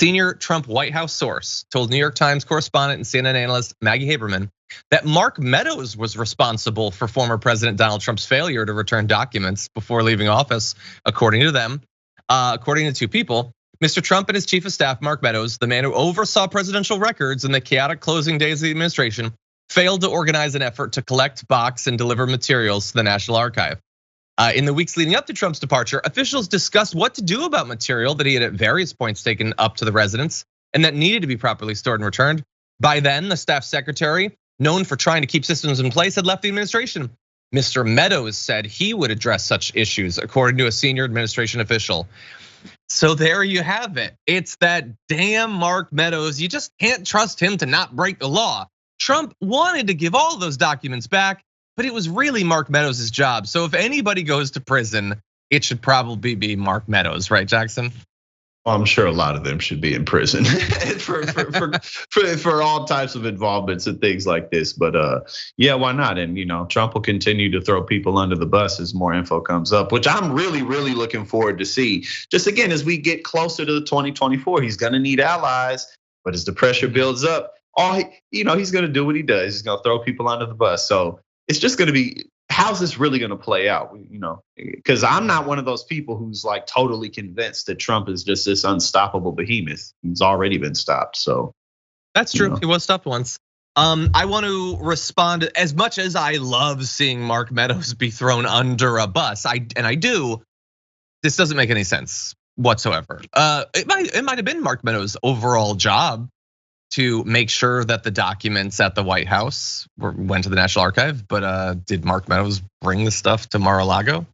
senior Trump White House source told New York Times correspondent and CNN analyst Maggie Haberman that Mark Meadows was responsible for former President Donald Trump's failure to return documents before leaving office, according to them. According to two people, Mr. Trump and his chief of staff, Mark Meadows, the man who oversaw presidential records in the chaotic closing days of the administration, failed to organize an effort to collect, box, and deliver materials to the National Archive. In the weeks leading up to Trump's departure, officials discussed what to do about material that he had at various points taken up to the residence and that needed to be properly stored and returned. By then, the staff secretary, known for trying to keep systems in place, had left the administration. Mr. Meadows said he would address such issues, according to a senior administration official. So there you have it. It's that damn Mark Meadows. You just can't trust him to not break the law. Trump wanted to give all those documents back, but it was really Mark Meadows' job. So if anybody goes to prison, it should probably be Mark Meadows, right, Jackson? Well, I'm sure a lot of them should be in prison for all types of involvements and things like this. But yeah, why not? And Trump will continue to throw people under the bus as more info comes up, which I'm really looking forward to see. Just again, as we get closer to the 2024, he's gonna need allies, but as the pressure builds up, he's gonna do what he does. He's gonna throw people under the bus. So it's just gonna be, how's this really gonna play out? Because I'm not one of those people who's like totally convinced that Trump is just this unstoppable behemoth. He's already been stopped, so. That's true, he was stopped once. I want to respond, as much as I love seeing Mark Meadows be thrown under a bus, and I do, this doesn't make any sense whatsoever. It might have been Mark Meadows' overall job to make sure that the documents at the White House went to the National Archive, but did Mark Meadows bring the stuff to Mar-a-Lago?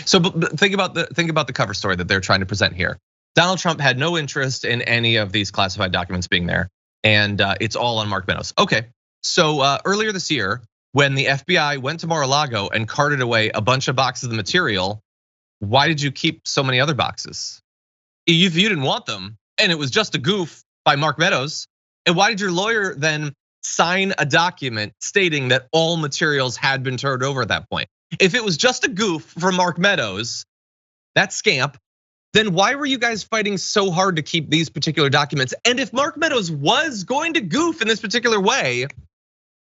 So think about the cover story that they're trying to present here. Donald Trump had no interest in any of these classified documents being there, and it's all on Mark Meadows. Okay, so earlier this year, when the FBI went to Mar-a-Lago and carted away a bunch of boxes of the material, why did you keep so many other boxes? If you didn't want them, and it was just a goof by Mark Meadows, and why did your lawyer then sign a document stating that all materials had been turned over at that point? If it was just a goof from Mark Meadows, that scamp, then why were you guys fighting so hard to keep these particular documents? And if Mark Meadows was going to goof in this particular way,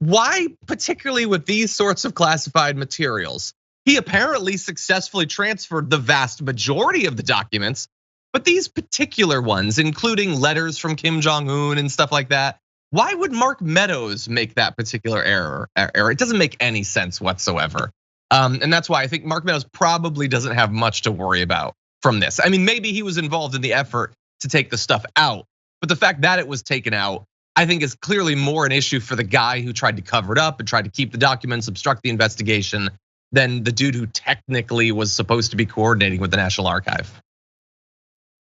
why particularly with these sorts of classified materials? He apparently successfully transferred the vast majority of the documents, but these particular ones, including letters from Kim Jong-un and stuff like that, why would Mark Meadows make that particular error? It doesn't make any sense whatsoever. And that's why I think Mark Meadows probably doesn't have much to worry about from this. I mean, maybe he was involved in the effort to take the stuff out, but the fact that it was taken out, I think is clearly more an issue for the guy who tried to cover it up and tried to keep the documents, obstruct the investigation, than the dude who technically was supposed to be coordinating with the National Archive.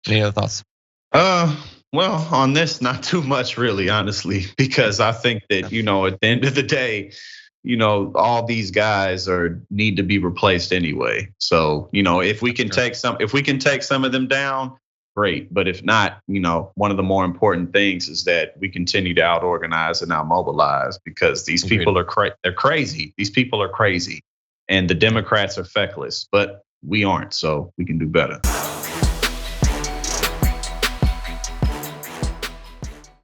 Any other thoughts? Well, on this, not too much really, honestly, because I think that, at the end of the day, all these guys need to be replaced anyway. So, if we can take some of them down, great. But if not, one of the more important things is that we continue to out-organize and out-mobilize, because these people they're crazy. These people are crazy, and the Democrats are feckless, but we aren't, so we can do better.